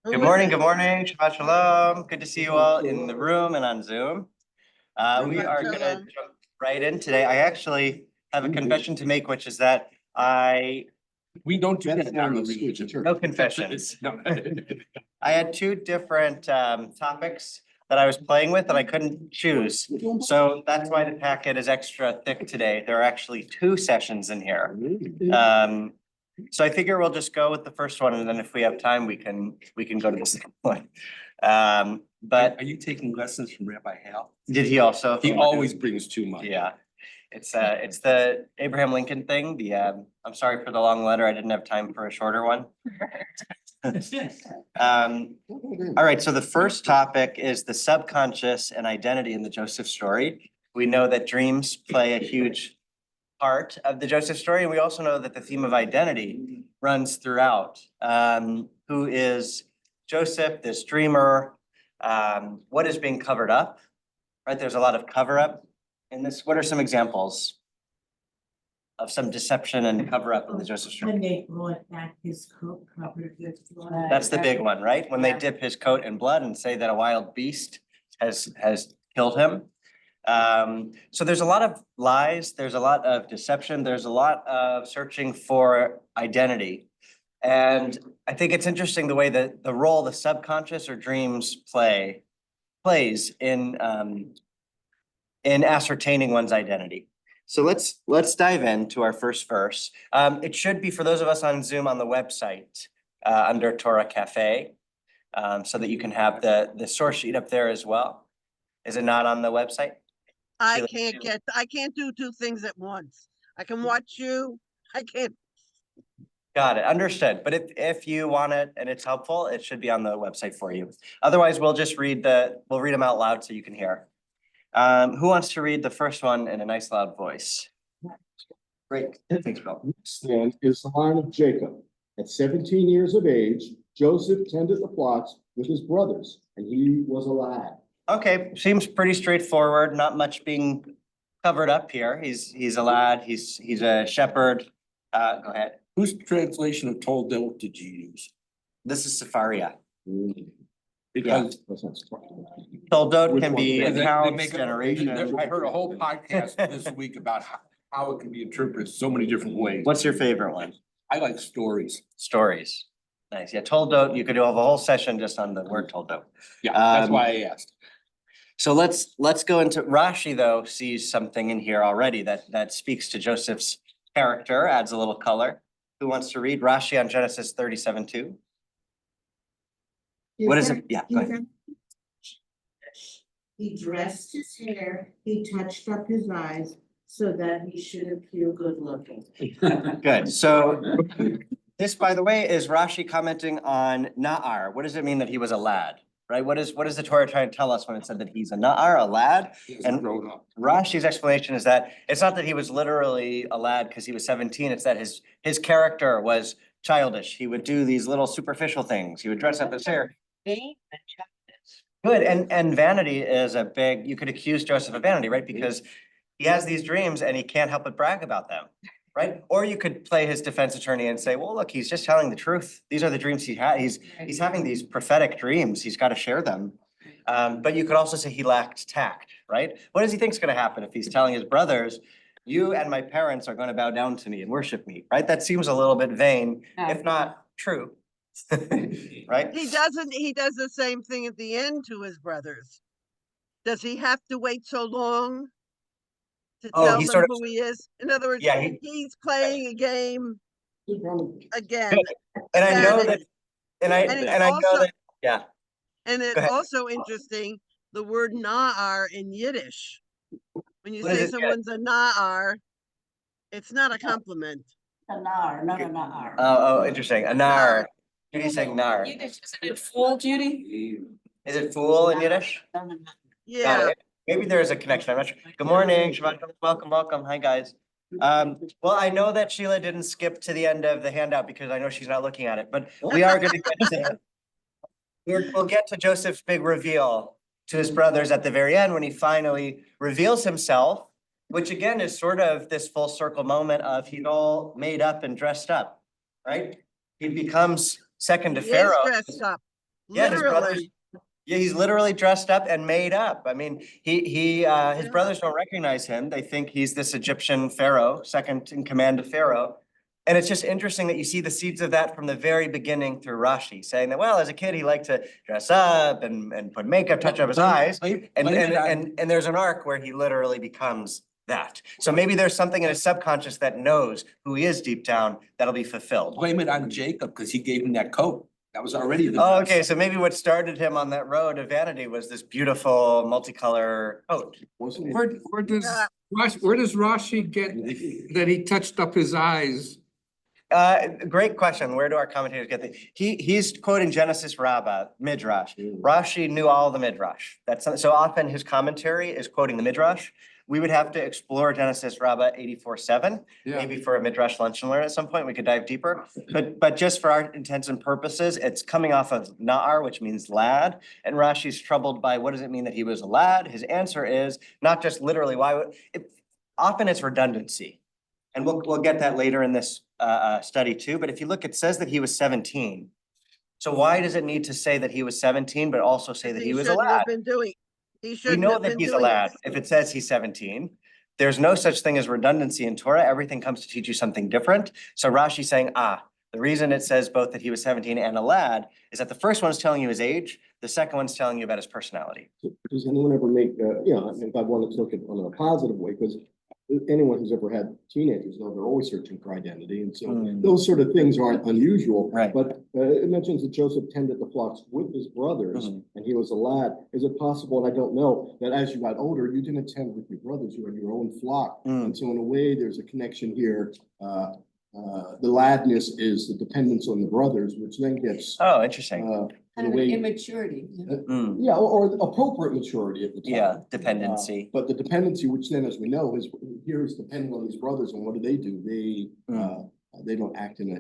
Good morning, Shabbat Shalom. Good to see you all in the room and on Zoom. We are gonna jump right in today. I actually have a confession to make, which is that We don't do that down the no confessions. No. I had two different topics that I was playing with and I couldn't choose. So that's why the packet is extra thick today. There are actually two sessions in here. So I figure we'll just go with the first one, and then if we have time, we can go to the second one. But Are you taking lessons from Rabbi Hal? did he also? He always brings too much. Yeah, it's the Abraham Lincoln thing. I'm sorry for the long letter. I didn't have time for a shorter one. All right, so the first topic is the subconscious and identity in the Joseph story. We know that dreams play a huge part of the Joseph story, and we also know that the theme of identity runs throughout. Who is Joseph, this dreamer? What is being covered up? Right, there's a lot of cover up in this. What are some examples of some deception and cover up in the Joseph story? When they brought back his coat covered with blood. That's the big one, right? When they dip his coat in blood and say that a wild beast has killed him. So there's a lot of lies, there's a lot of deception, there's a lot of searching for identity. And I think it's interesting the way that the role the subconscious or dreams plays in ascertaining one's identity. So let's dive into our first verse. It should be for those of us on Zoom on the website under Torah Cafe, so that you can have the source sheet up there as well. Is it not on the website? I can't do two things at once. I can watch you. I can't. Got it, understood. But if you want it and it's helpful, it should be on the website for you. Otherwise, we'll just read them out loud so you can hear. Who wants to read the first one in a nice loud voice? Great, thanks, Bill. Next then is the line of Jacob. At 17 years of age, Joseph tended the flocks with his brothers, and he was a lad. Okay, seems pretty straightforward, not much being covered up here. He's a lad, he's a shepherd. Go ahead. Whose translation of Toldot did you use? This is Safaria. Because Toldot can be they accounts, make generation. I heard a whole podcast this week about how it can be interpreted so many different ways. What's your favorite one? I like stories. Stories. Nice, yeah, Toldot, you could have a whole session just on the word Toldot. Yeah, that's why I asked. So let's go into Rashi, though, sees something in here already that speaks to Joseph's character, adds a little color. Who wants to read Rashi on Genesis 37:2? What is it? Yeah, go ahead. He dressed his hair, he touched up his eyes so that he should appear good looking. Good. So this, by the way, is Rashi commenting on Na'ar. What does it mean that he was a lad? Right? What is the Torah trying to tell us when it said that he's a Na'ar, a lad? And Grown up. Rashi's explanation is that it's not that he was literally a lad because he was 17, it's that his character was childish. He would do these little superficial things. He would dress up his hair. Good, and vanity is a big, you could accuse Joseph of vanity, right? Because he has these dreams and he can't help but brag about them, right? Or you could play his defense attorney and say, well, look, he's just telling the truth. These are the dreams he had. He's having these prophetic dreams. He's got to share them. But you could also say he lacked tact, right? What does he think's going to happen if he's telling his brothers, you and my parents are going to bow down to me and worship me, right? That seems a little bit vain, if not true. Right? He does the same thing at the end to his brothers. Does he have to wait so long to tell them who he is? In other words, yeah, he's playing a game again. And I know that, I know that, yeah. And it's also interesting, the word na'ar in Yiddish. When you say someone's a na'ar, it's not a compliment. A nar, not a nar. Oh, interesting. A nar. Judy's saying nar. Yiddish, isn't it fool, Judy? Is it fool in Yiddish? Yeah. Maybe there is a connection. I'm not sure. Good morning, Shabbat. Welcome. Hi, guys. Well, I know that Sheila didn't skip to the end of the handout because I know she's not looking at it, but we are going to get to we'll get to Joseph's big reveal to his brothers at the very end when he finally reveals himself, which again is sort of this full circle moment of he's all made up and dressed up, right? He becomes second to He is Pharaoh. dressed up. Yeah, his brothers, Literally. yeah, he's literally dressed up and made up. I mean, his Yeah. brothers don't recognize him. They think he's this Egyptian pharaoh, second in command of Pharaoh. And it's just interesting that you see the seeds of that from the very beginning through Rashi, saying that, well, as a kid, he liked to dress up and put makeup, touch up his eyes. And there's an arc where he literally becomes that. So maybe there's something in his subconscious that knows who he is deep down that'll be fulfilled. Blame it on Jacob, because he gave him that coat. That was already the. Oh, okay, so maybe what started him on that road of vanity was this beautiful multicolor coat. Wasn't it? Where does, Yeah. Where does Rashi get that he touched up his eyes? Great question. Where do our commentators get the, he's quoting Genesis Rabbah, Midrash. Rashi knew all the Midrash. That's, so often his commentary is quoting the Midrash. We would have to explore Genesis Rabbah 84:7. Yeah. Maybe for a Midrash lunch and learn at some point, we could dive deeper. But just for our intents and purposes, it's coming off of Na'ar, which means lad. And Rashi's troubled by what does it mean that he was a lad? His answer is not just literally often it's redundancy. And we'll get that later in this study too. But if you look, it says that he was 17. So why does it need to say that he was 17, but also say that he was a shouldn't have lad? been doing. He We shouldn't know have that been he's a doing lad it. if it says he's 17. There's no such thing as redundancy in Torah. Everything comes to teach you something different. So Rashi's saying, the reason it says both that he was 17 and a lad is that the first one's telling you his age, the second one's telling you about his personality. Does anyone ever make, I mean, if I wanted to look at it in a positive way, because anyone who's ever had teenagers know they're always searching for identity, and so those sort of things aren't unusual. Right. But it mentions that Joseph tended the flocks with his brothers, and he was a lad. Is it possible, and I don't know, that as you got older, you didn't tend with your brothers, you had your own flock? And so in a way, there's a connection here. The ladness is the dependence on the brothers, which then gets, Oh, interesting. in a Kind of way, immaturity. yeah, or appropriate maturity at the time. Yeah, dependency. But the dependency, which then, as we know, is here is depending on these brothers, and what do? They don't act in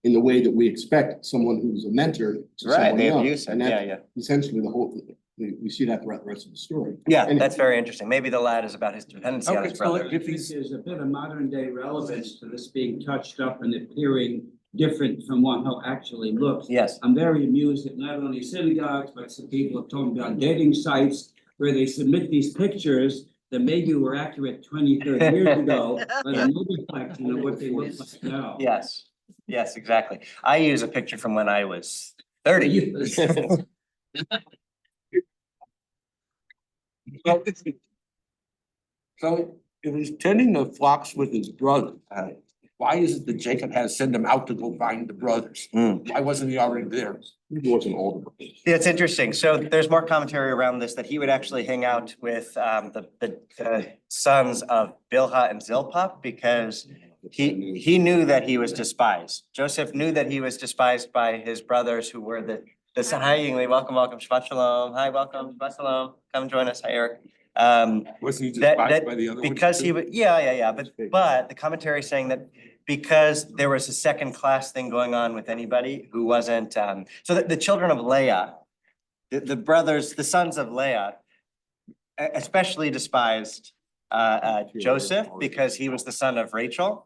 the way that we expect someone who's a mentor to Right, someone they else. abuse it. And Yeah, that's yeah. essentially the whole, we see that throughout the rest of the story. Yeah, And- that's very interesting. Maybe the lad is about his dependency on Okay, his so brother. if There's he's, a bit of modern day relevance to this being touched up and appearing different from how it actually looks. Yes. I'm very amused that not only synagogues, but some people have told me about dating sites where they submit these pictures that maybe were accurate 20, 30 years ago, but are no reflection of what they look like now. Yes, yes, exactly. I use a picture from when I was 30. so if he's tending the flocks with his brother, why is it that Jacob has sent him out to go find the brothers? Why wasn't he already there? He wasn't older. Yeah, it's interesting. So there's more commentary around this, that he would actually hang out with the sons of Bilhah and Zilpah because he knew that he was despised. Joseph knew that he was despised by his brothers who were the hi Yingli, welcome, Shabbat Shalom. Hi, welcome, Shabbat Shalom. Come join us. Hi, Eric. Wasn't he That despised by the other ones? because he too? would, yeah, but the commentary is saying that because there was a second class thing going on with anybody who wasn't, so the children of Leah, the brothers, the sons of Leah, especially despised Joseph because he was the son of Rachel.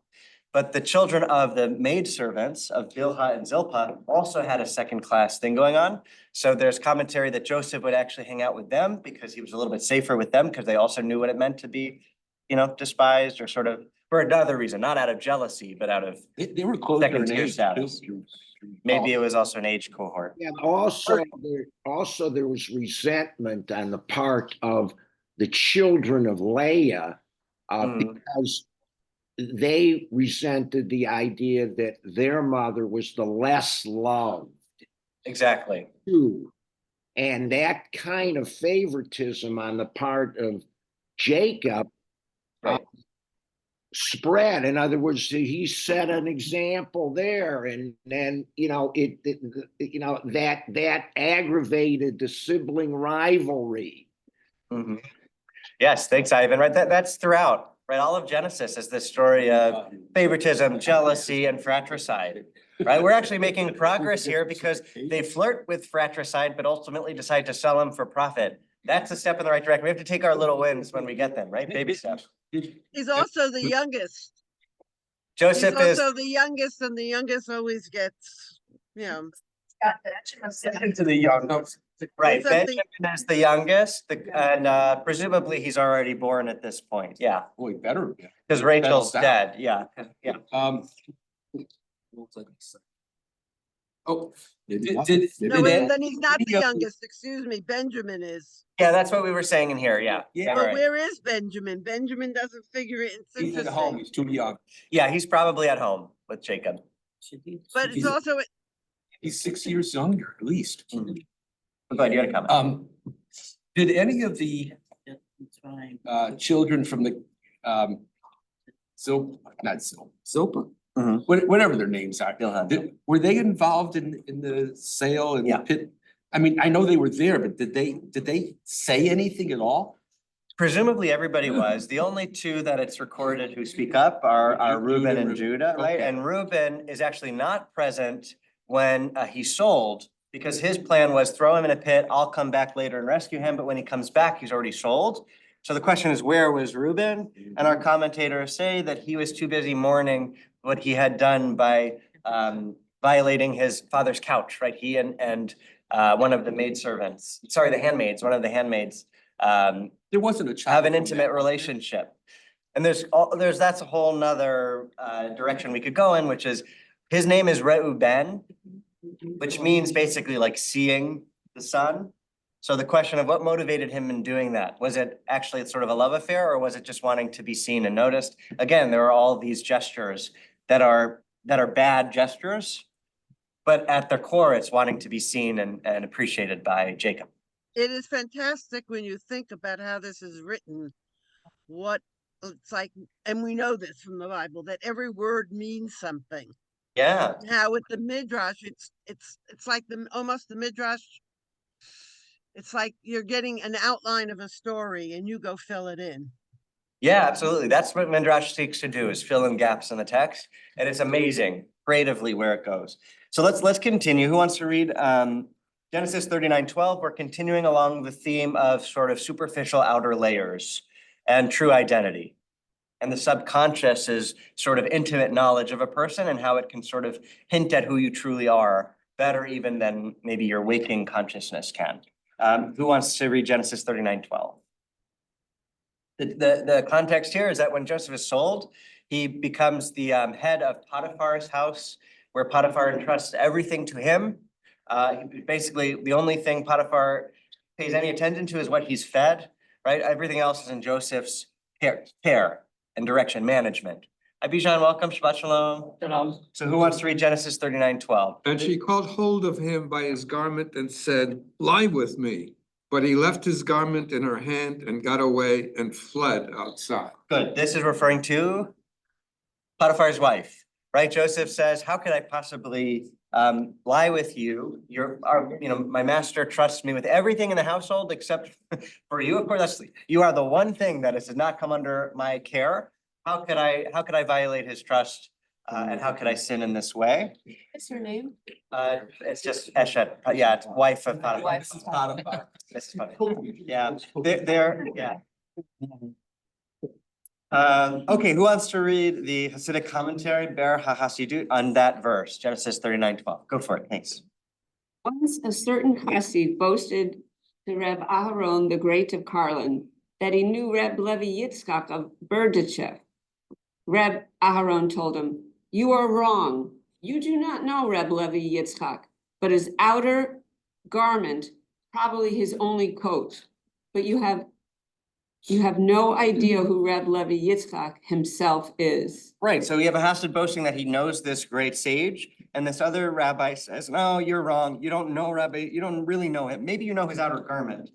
But the children of the maidservants of Bilhah and Zilpah also had a second class thing going on. So there's commentary that Joseph would actually hang out with them because he was a little bit safer with them because they also knew what it meant to be, despised or sort of for another reason, not out of jealousy, but out of They were closer second in tier age. status. too. Maybe it was also an age cohort. And also there was resentment on the part of the children of Leah, because they resented the idea that their mother was the less loved Exactly. too. And that kind of favoritism on the part of Jacob Right. spread. In other words, he set an example there, and then that aggravated the sibling rivalry. Mhm. Yes, thanks, Ivan. Right, that's throughout, right? All of Genesis is this story of favoritism, jealousy, and fratricide. Right? We're actually making progress here because they flirt with fratricide, but ultimately decide to sell them for profit. That's a step in the right direction. We have to take our little wins when we get them, right? Baby steps. He's also the youngest. He's Joseph is, also the youngest, and the youngest always gets, To the young. Right, Something- Benjamin is the youngest, and presumably he's already born at this point, yeah, Boy, better. be. because Rachel's Settled down. dead, yeah, yeah. Oh, Maybe did, not. did, Maybe No, did wait, Ed- then he's not the any of the- youngest, excuse me, Benjamin is. Yeah, that's what we were saying in here, yeah. Yeah. But right. where is Benjamin? Benjamin doesn't figure it, it's He's at home, interesting. he's too young. Yeah, he's probably at home with Jacob. But it's he's- also, He's 6 years younger, at least. Go ahead, you had a comment. Did any of the children from the Zilpa, Mhm. whatever their names are, Bilhan. were they involved in the sale and the Yeah. pit? I mean, I know they were there, but did they say anything at all? Presumably everybody was. The only two that it's recorded who speak up are Reuben and Judah, right? Okay. And Reuben is actually not present when he sold, because his plan was throw him in a pit, I'll come back later and rescue him, but when he comes back, he's already sold. So the question is, where was Reuben? And our commentators say that he was too busy mourning what he had done by violating his father's couch, right? He and one of the maidservants, sorry, the handmaids, one of the handmaids, There wasn't a child. have an from intimate that. relationship. And that's a whole nother direction we could go in, which is, his name is Reuben, which means basically like seeing the sun. So the question of what motivated him in doing that, was it actually sort of a love affair, or was it just wanting to be seen and noticed? Again, there are all these gestures that are bad gestures, but at their core, it's wanting to be seen and appreciated by Jacob. it is fantastic when you think about how this is written. What it's like, and we know this from the Bible, that every word means something. Yeah, How with the Midrash, it's like almost the Midrash. It's like you're getting an outline of a story and you go fill it in. yeah, absolutely. That's what Midrash seeks to do, is fill in gaps in the text. And it's amazing creatively where it goes. So let's continue. Who wants to read Genesis 39:12? We're continuing along the theme of sort of superficial outer layers and true identity. And the subconscious is sort of intimate knowledge of a person and how it can sort of hint at who you truly are better even than maybe your waking consciousness can. Who wants to read Genesis 39:12? The context here is that when Joseph is sold, he becomes the head of Potiphar's house, where Potiphar entrusts everything to him. Basically, the only thing Potiphar pays any attention to is what he's fed, right? Everything else is in Joseph's care and direction, management. Abijah, welcome, Shabbat Shalom. So who wants to read Genesis 39:12? And she caught hold of him by his garment and said, lie with me. But he left his garment in her hand and got away and fled outside. Good, this is referring to Potiphar's wife, right? Joseph says, how could I possibly lie with you? My master trusts me with everything in the household except for you. Of course, you are the one thing that does not come under my care. How could I violate his trust? And how could I sin in this way? What's her name? It's just Eshet, yeah, it's wife of Potiphar. Wife of Potiphar. This is funny. Yeah, they're, yeah. Okay, who wants to read the Hasidic commentary, Ber HaHasidut, on that verse, Genesis 39:12? Go for it, thanks. Once a certain Chassid boasted to Reb Aharon the Great of Karlin that he knew Reb Levi Yitzchak of Berdichev. Reb Aharon told him, you are wrong. You do not know Reb Levi Yitzchak, but his outer garment, probably his only coat. But you have no idea who Reb Levi Yitzchak himself is. Right, so we have a Hasid boasting that he knows this great sage, and this other rabbi says, no, you're wrong. You don't know Rabbi, you don't really know him. Maybe you know his outer garment,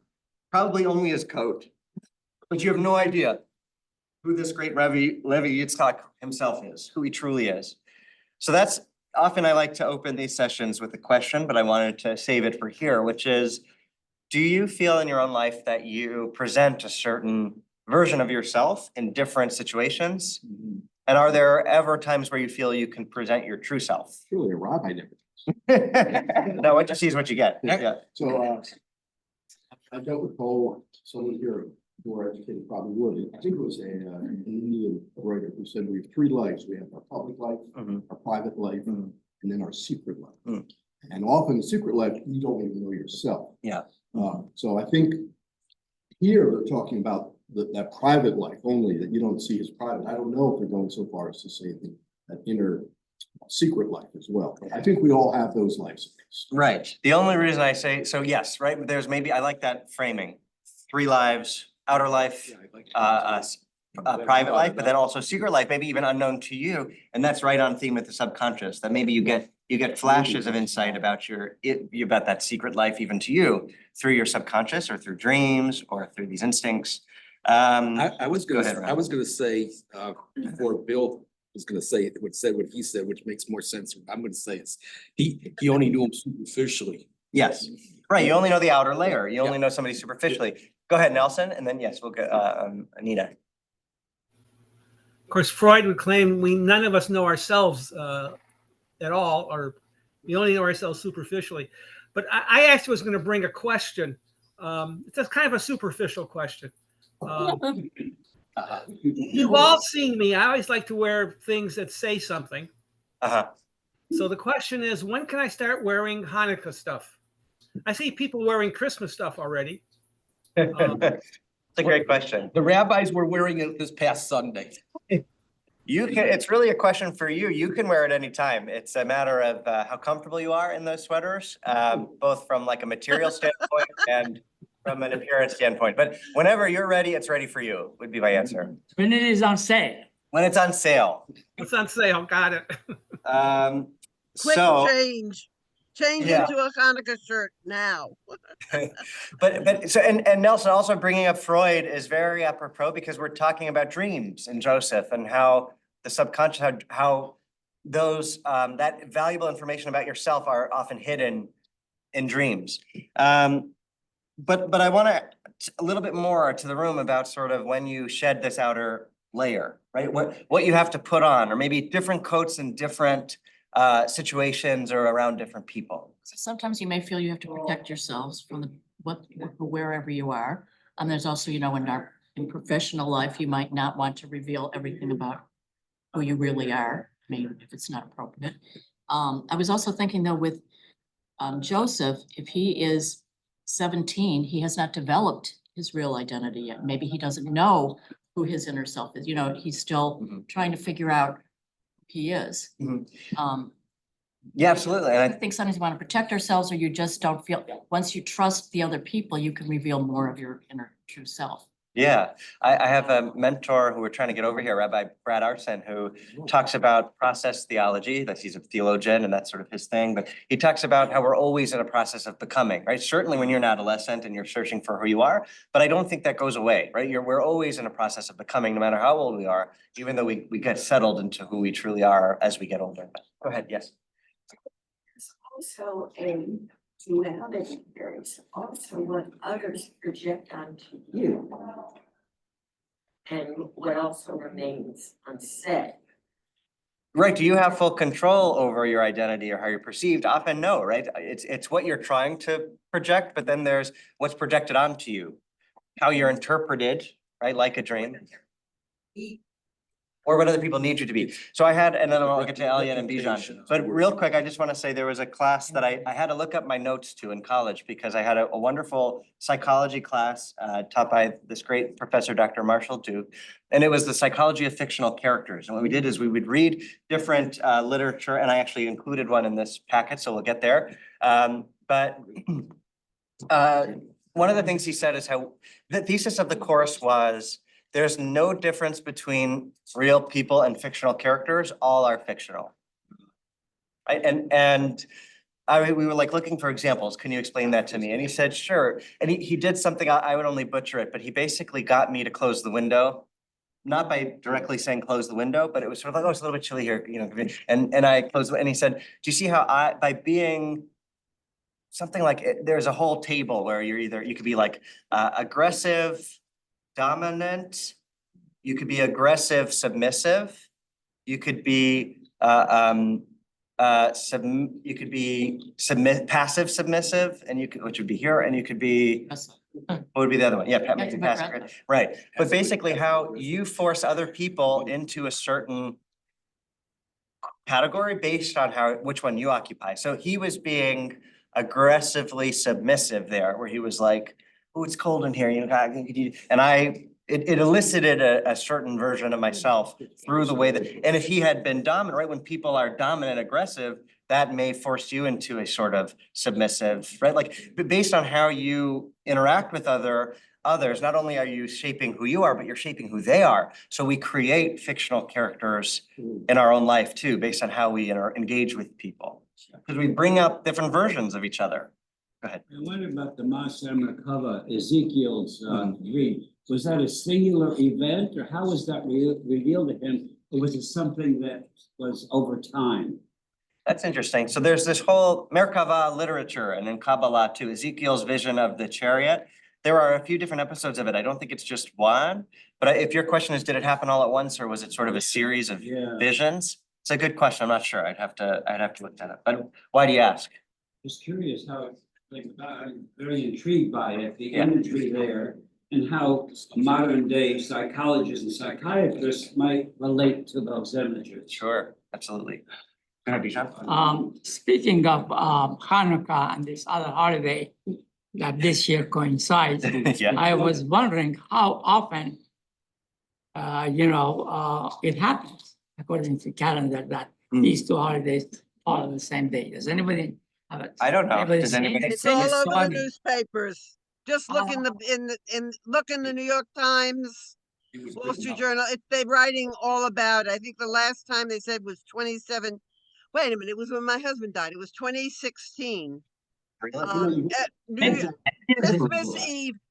probably only his coat, but you have no idea who this great Levi Yitzchak himself is, who he truly is. So that's often I like to open these sessions with a question, but I wanted to save it for here, which is, do you feel in your own life that you present a certain version of yourself in different situations? And are there ever times where you feel you can present your true self? Surely a rabbi never. No, what you see is what you get. Yeah. Yeah. So, I don't recall someone here who are educated probably would. I think it was an Indian writer who said we have three lives. We have our public life, Mhm. our private life, Mhm. and then our secret life. Mm. And often the secret life, you don't even know yourself. Yeah. So I think here they're talking about that private life only, that you don't see as private. I don't know if they're going so far as to say that inner secret life as well. I think we all have those lives. Right. The only reason I say, so yes, right, but there's maybe, I like that framing. 3 lives, outer life, private life, but then also secret life, maybe even unknown to you. And that's right on theme with the subconscious, that maybe you get flashes of insight about about that secret life even to you through your subconscious or through dreams or through these instincts. I was Go ahead, gonna, Ron. I was gonna say, before Bill was gonna say what he said, which makes more sense. I'm gonna say is, he only knew him superficially. Yes, right. You only know the outer layer. You only know somebody superficially. Go ahead, Nelson, and then yes, we'll go, Anita. Of course, Freud would claim none of us know ourselves at all, or we only know ourselves superficially. But I actually was going to bring a question. It's just kind of a superficial question. You've all seen me. I always like to wear things that say something. So the question is, when can I start wearing Hanukkah stuff? I see people wearing Christmas stuff already. It's a great question. The rabbis were wearing it this past Sunday. It's really a question for you. You can wear it anytime. It's a matter of how comfortable you are in those sweaters, both from like a material standpoint and from an appearance standpoint. But whenever you're ready, it's ready for you, would be my answer. When it is on sale. When it's on sale. It's on sale. Got it. Quick So, change. Change Yeah. into a Hanukkah shirt now. but so and Nelson also bringing up Freud is very apropos because we're talking about dreams in Joseph and how the subconscious, how those that valuable information about yourself are often hidden in dreams. But I want to a little bit more to the room about sort of when you shed this outer layer, right? What you have to put on, or maybe different coats in different situations or around different people. So sometimes you may feel you have to protect yourselves from wherever you are. And there's also, in professional life, you might not want to reveal everything about who you really are. I mean, if it's not appropriate. I was also thinking though with Joseph, if he is 17, he has not developed his real identity yet. Maybe he doesn't know who his inner self is. He's still trying to figure out who he is. Yeah, absolutely. And I think sometimes we want to protect ourselves, or you just don't feel, once you trust the other people, you can reveal more of your inner true self. Yeah, I have a mentor who we're trying to get over here, Rabbi Brad Arson, who talks about process theology, that he's a theologian and that's sort of his thing, but he talks about how we're always in a process of becoming, right? Certainly when you're an adolescent and you're searching for who you are, but I don't think that goes away, right? We're always in a process of becoming, no matter how old we are, even though we get settled into who we truly are as we get older. Go ahead, yes. There's also a duality. There is also what others project onto you, and what also remains unsaid. Right. Do you have full control over your identity or how you're perceived? Often no, right? It's what you're trying to project, but then there's what's projected onto you, how you're interpreted, right? Like a dream. Or what other people need you to be. So I had, and then I'll get to Elian and Bijan. But real quick, I just want to say there was a class that I had to look up my notes to in college because I had a wonderful psychology class taught by this great professor, Dr. Marshall Duke. And it was the psychology of fictional characters. And what we did is we would read different literature, and I actually included one in this packet, so we'll get there. But one of the things he said is how the thesis of the course was, there's no difference between real people and fictional characters. All are fictional. Right? And we were like looking for examples. Can you explain that to me? And he said, sure. And he did something, I would only butcher it, but he basically got me to close the window. Not by directly saying close the window, but it was sort of like, oh, it's a little bit chilly here, and I closed it, and he said, do you see how by being something like there's a whole table where you could be like aggressive, dominant, you could be aggressive, submissive, you could be passive submissive, and which would be here, and you could be, what would be the other one? Yeah, passive, right. But basically how you force other people into a certain category based on which one you occupy. So he was being aggressively submissive there, where he was like, oh, it's cold in here, you know, and it elicited a certain version of myself through the way that, and if he had been dominant, right, when people are dominant, aggressive, that may force you into a sort of submissive, right? Like, based on how you interact with others, not only are you shaping who you are, but you're shaping who they are. So we create fictional characters in our own life too, based on how we engage with people. Because we bring up different versions of each other. Go ahead. I wonder about the Masa Merkava, Ezekiel's dream. Was that a singular event, or how was that revealed to him? Or was it something that was over time? That's interesting. So there's this whole Merkava literature and in Kabbalah too, Ezekiel's vision of the chariot. There are a few different episodes of it. I don't think it's just one, but if your question is, did it happen all at once, or was it sort of a series of visions? It's a good question. I'm not sure. I'd have to look that up. But why do you ask? Just curious how, like, I'm very intrigued by it, the imagery there, and how modern day psychologists and psychiatrists might relate to those images. Sure, absolutely. Go ahead, Bishan. Speaking of Hanukkah and this other holiday that this year coincides, Yeah. I was wondering how often, it happens according to calendar that these two holidays fall on the same day. Does anybody have it? I don't know. Anybody Does seen anybody? it? It's all It's over the funny. newspapers. Just look in look in the New York Times, Wall Street Journal. They're writing all about it. I think the last time they said was 27. Wait a minute, it was when my husband died. It was 2016. At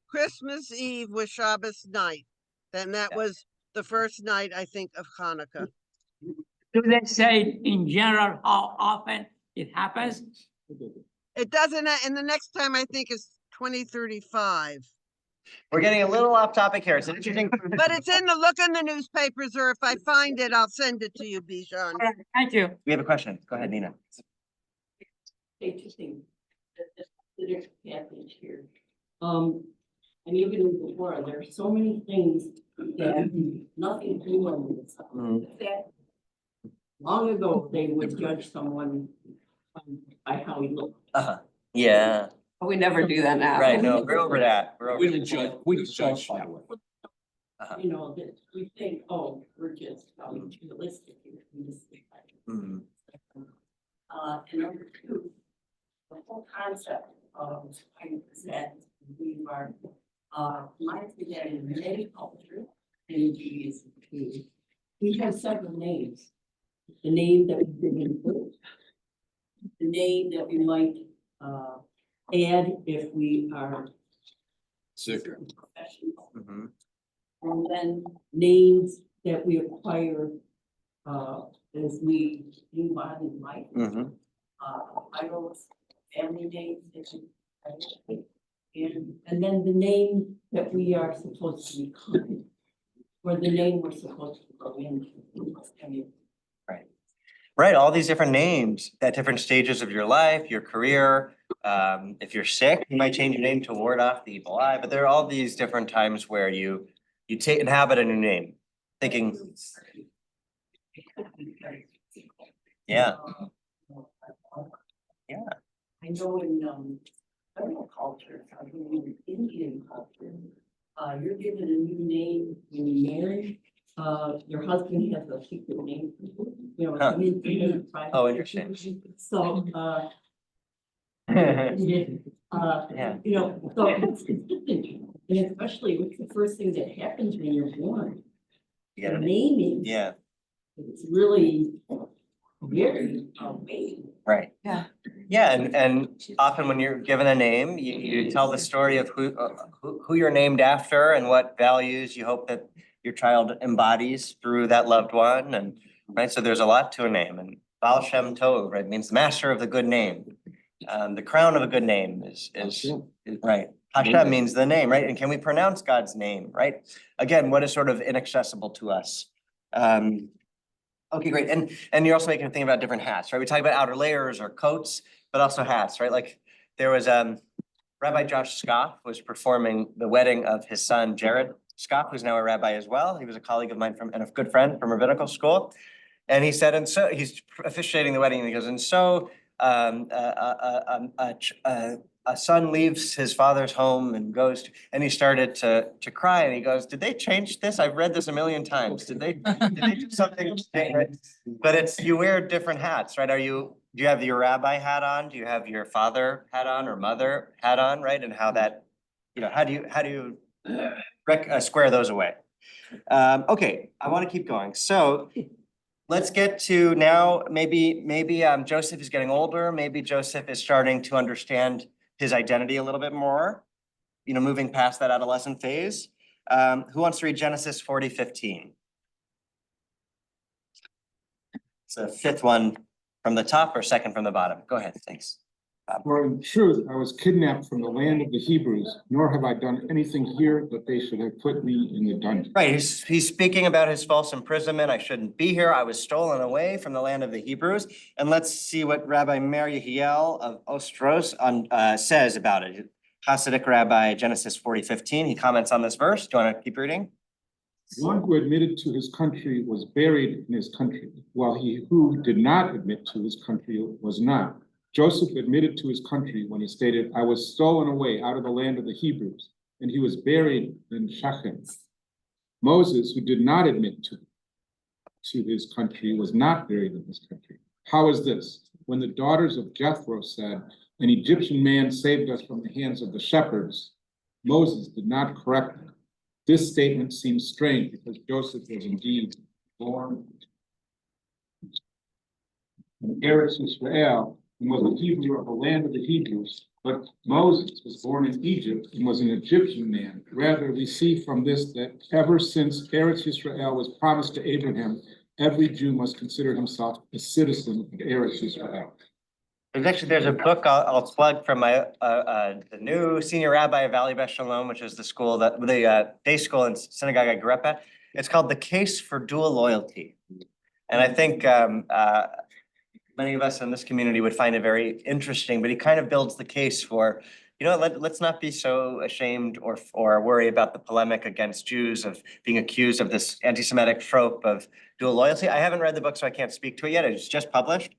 Christmas Eve was Shabbos night. Then that was the first night, I think, of Hanukkah. Do they say in general how often it happens? It doesn't, and the next time I think is 2035. We're getting a little off topic here. It's an interesting. But it's look in the newspapers, or if I find it, I'll send it to you, Bijan. Thank you. We have a question. Go ahead, Nina. Interesting. There's package here. And even in the war, there are so many things that nothing to do with this. That long ago, they would judge someone by how he looked. Yeah, But we never do that now. right. No, we're over that. We're over. We don't judge, we don't judge that way. You know, that we think, oh, we're just materialistic here. Mhm. And number two, the whole concept of that we are, reminds me that in many cultures, in Judaism too, we have several names. The name that we bring in food, the name that we might add if we are Sicker. professional, Mhm. and then names that we acquire as we move on in life. Mhm. Titles, family names, and then the name that we are supposed to become, or the name we're supposed to grow into. Right, all these different names at different stages of your life, your career. If you're sick, you might change your name to ward off the evil eye, but there are all these different times where you inhabit a new name, thinking, yeah. Yeah. I know in several cultures, I believe in Indian culture, you're given a new name when you marry. Your husband has a secret name, you know. Huh. Private. Oh, interesting. So, Yeah. you know, so it's different, and especially it's the first thing that happens when you're born. You The gotta- naming, Yeah, it's really very amazing. right. Yeah, and often when you're given a name, you tell the story of who you're named after and what values you hope that your child embodies through that loved one, and right, so there's a lot to a name, and Baal Shem Tov, right, means master of the good name. The crown of a good name is right. Hashem means the name, right? And can we pronounce God's name, right? Again, what is sort of inaccessible to us? Okay, great. And you're also making a thing about different hats, right? We talk about outer layers or coats, but also hats, right? Like there was Rabbi Josh Scoff was performing the wedding of his son, Jared Scoff, who's now a rabbi as well. He was a colleague of mine and a good friend from rabbinical school. And he said, and so he's officiating the wedding and he goes, and so a son leaves his father's home and goes to, and he started to cry and he goes, did they change this? I've read this a million times. Did they do something? Right? But it's, you wear different hats, right? Do you have your rabbi hat on? Do you have your father hat on or mother hat on, right? And how that, how do you square those away? Okay, I want to keep going. So let's get to now, maybe Joseph is getting older. Maybe Joseph is starting to understand his identity a little bit more, moving past that adolescent phase. Who wants to read Genesis 40:15? It's the fifth one from the top or second from the bottom. Go ahead, thanks. For in truth, I was kidnapped from the land of the Hebrews, nor have I done anything here that they should have put me in the dungeon. Right, he's speaking about his false imprisonment. I shouldn't be here. I was stolen away from the land of the Hebrews. And let's see what Rabbi Meir Yehiel of Ostros says about it. Hasidic Rabbi, Genesis 40:15. He comments on this verse. Do you want to keep reading? One who admitted to his country was buried in his country, while he who did not admit to his country was not. Joseph admitted to his country when he stated, I was stolen away out of the land of the Hebrews, and he was buried in Shechem. Moses, who did not admit to his country, was not buried in his country. How is this? When the daughters of Jethro said, an Egyptian man saved us from the hands of the shepherds, Moses did not correct them. This statement seems strange because Joseph was indeed born in Eretz Israel and was a Hebrew of the land of the Hebrews, but Moses was born in Egypt and was an Egyptian man. Rather, we see from this that ever since Eretz Israel was promised to Abraham, every Jew must consider himself a citizen of Eretz Israel. There's a book I'll plug from my the new senior rabbi of Valley Beth Shalom, which is the day school and synagogue I grew up at. It's called The Case for Dual Loyalty. And I think many of us in this community would find it very interesting, but he kind of builds the case for, let's not be so ashamed or worry about the polemic against Jews of being accused of this anti-Semitic trope of dual loyalty. I haven't read the book, so I can't speak to it yet. It's just published.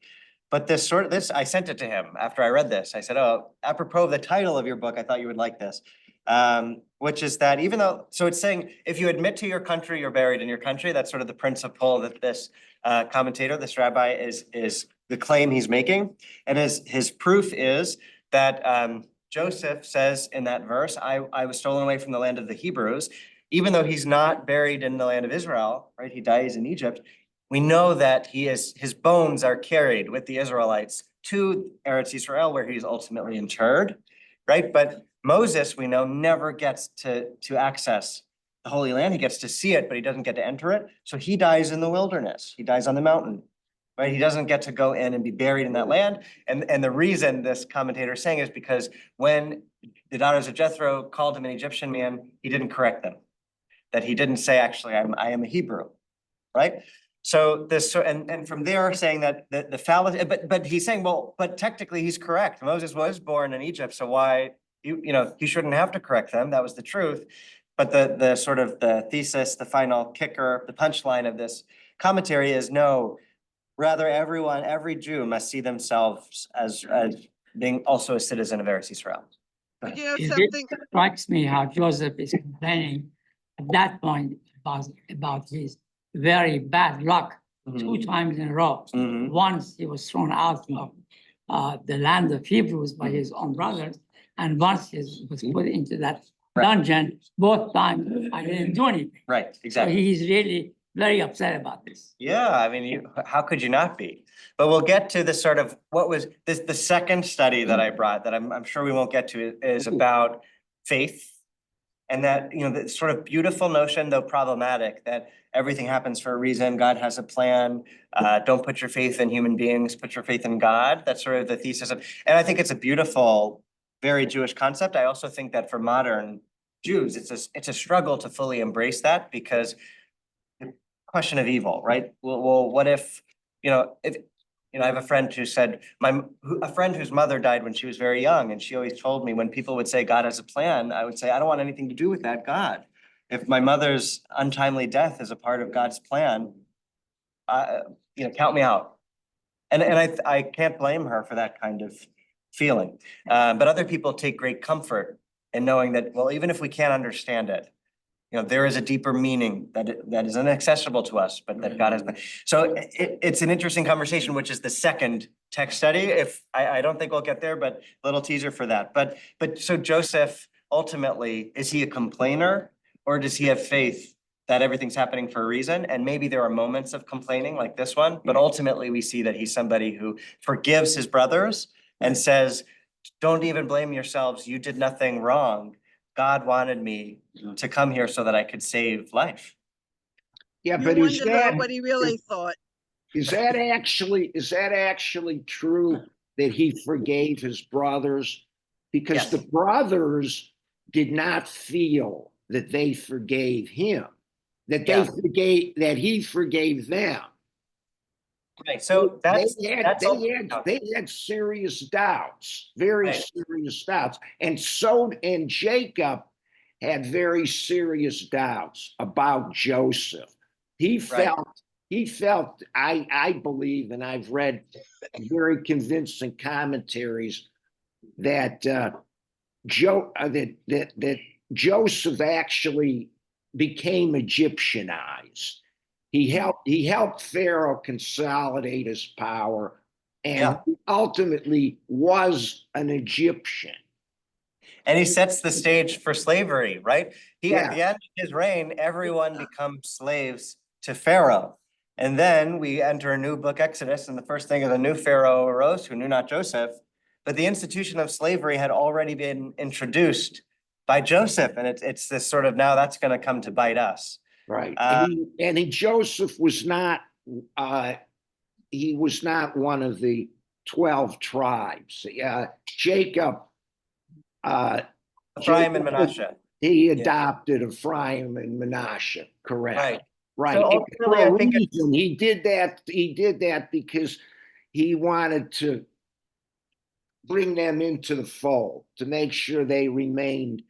But I sent it to him after I read this. I said, oh, apropos of the title of your book, I thought you would like this. Which is that so it's saying, if you admit to your country, you're buried in your country. That's sort of the principle that this commentator, this rabbi is the claim he's making. And his proof is that Joseph says in that verse, I was stolen away from the land of the Hebrews, even though he's not buried in the land of Israel, right? He dies in Egypt. We know that his bones are carried with the Israelites to Eretz Israel, where he's ultimately interred, right? But Moses, we know, never gets to access the Holy Land. He gets to see it, but he doesn't get to enter it. So he dies in the wilderness. He dies on the mountain, right? He doesn't get to go in and be buried in that land. And the reason this commentator is saying is because when the daughters of Jethro called him an Egyptian man, he didn't correct them. That he didn't say, actually, I am a Hebrew, right? So and from there saying that the fallacy, but he's saying, well, but technically he's correct. Moses was born in Egypt, so why, he shouldn't have to correct them. That was the truth. But the sort of the thesis, the final kicker, the punchline of this commentary is no, rather every Jew must see themselves as being also a citizen of Eretz Israel. But you know It something, strikes me how Joseph is complaining at that point about his very bad luck 2 times in a row. Once he was thrown out of the land of Hebrews by his own brothers, and once he was put into that dungeon. Both times I didn't do anything. Right, So exactly. he's really very upset about this. Yeah, I mean, how could you not be? But we'll get to the sort of, what was this, the second study that I brought that I'm sure we won't get to is about faith. And that, the sort of beautiful notion, though problematic, that everything happens for a reason. God has a plan. Don't put your faith in human beings, put your faith in God. That's sort of the thesis of, and I think it's a beautiful, very Jewish concept. I also think that for modern Jews, it's a struggle to fully embrace that, because the question of evil, right? Well, what if, I have a friend who said, a friend whose mother died when she was very young, and she always told me when people would say God has a plan, I would say, I don't want anything to do with that God. If my mother's untimely death is a part of God's plan, count me out. And I can't blame her for that kind of feeling. But other people take great comfort in knowing that, well, even if we can't understand it, there is a deeper meaning that is inaccessible to us, but that God has. So it's an interesting conversation, which is the second text study. If I don't think we'll get there, but little teaser for that. But so Joseph, ultimately, is he a complainer, or does he have faith that everything's happening for a reason? And maybe there are moments of complaining like this one, but ultimately we see that he's somebody who forgives his brothers and says, don't even blame yourselves. You did nothing wrong. God wanted me to come here so that I could save life. Yeah, You but is wonder that, what he really thought. is that actually true that he forgave his brothers? Because Yes. the brothers did not feel that they forgave him, that he forgave them. Right, so that's They had serious doubts, very Right. serious doubts. And Jacob had very serious doubts about Joseph. He felt, I believe, and I've read very convincing commentaries that that Joseph actually became Egyptianized. He helped Pharaoh consolidate his power, and ultimately was an Egyptian. And he sets the stage for slavery, right? At the end of his reign, everyone becomes slaves to Pharaoh. And then we enter a new book, Exodus, and the first thing is a new Pharaoh arose who knew not Joseph. But the institution of slavery had already been introduced by Joseph. And it's this sort of, now that's going to come to bite us. Right. Joseph was not, he was not one of the 12 tribes. Jacob, Ephraim and Manasseh. He adopted Ephraim and Manasseh, correct? Right. So ultimately, I think he did that because he wanted to bring them into the fold, to make sure they remained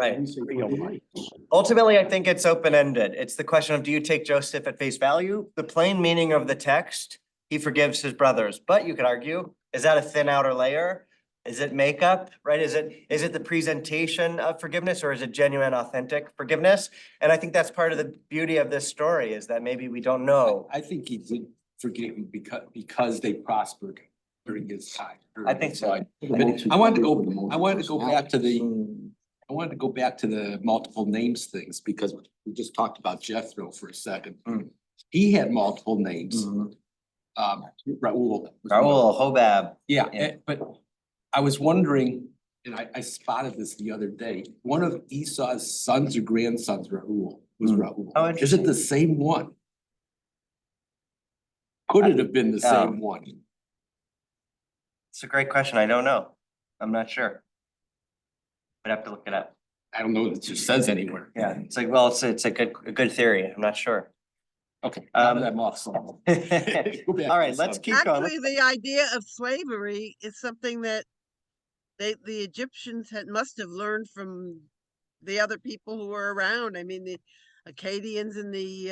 Israelites. Ultimately, I think it's open-ended. It's the question of, do you take Joseph at face value? The plain meaning of the text, he forgives his brothers. But you could argue, is that a thin outer layer? Is it makeup, right? Is it the presentation of forgiveness, or is it genuine, authentic forgiveness? And I think that's part of the beauty of this story, is that maybe we don't know. I think he did forgive him because they prospered during his time. I think so. I wanted to go back to the multiple names things, because we just talked about Jethro for a second. He had multiple names. Raul, Hobab. But I was wondering, and I spotted this the other day, one of Esau's sons or grandsons, Raul, was Raul. Oh, Is it the same one? Could it have been the same one? It's a great question. I don't know. I'm not sure. I'd have to look it up. I don't know. It just says anywhere. Yeah, it's like, well, it's a good theory. I'm not sure. Okay, I'm off. All right, let's keep going. Actually, the idea of slavery is something that the Egyptians must have learned from the other people who were around. I mean, the Akkadians and the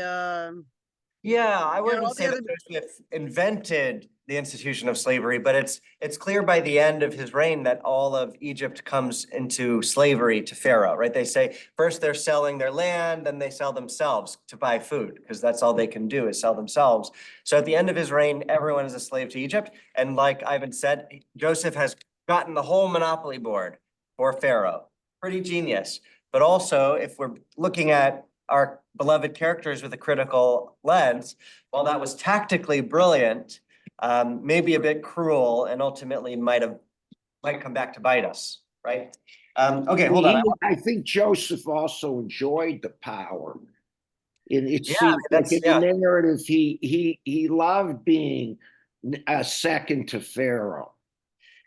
I wouldn't say that Joseph invented the institution of slavery, but it's clear by the end of his reign that all of Egypt comes into slavery to Pharaoh, right? They say first they're selling their land, then they sell themselves to buy food, because that's all they can do is sell themselves. So at the end of his reign, everyone is a slave to Egypt. And like Ivan said, Joseph has gotten the whole monopoly board for Pharaoh. Pretty genius. But also, if we're looking at our beloved characters with a critical lens, while that was tactically brilliant, maybe a bit cruel, and ultimately might come back to bite us, right? Okay, hold on. I think Joseph also enjoyed the power. It seems like in the narrative, he loved being a second to Pharaoh.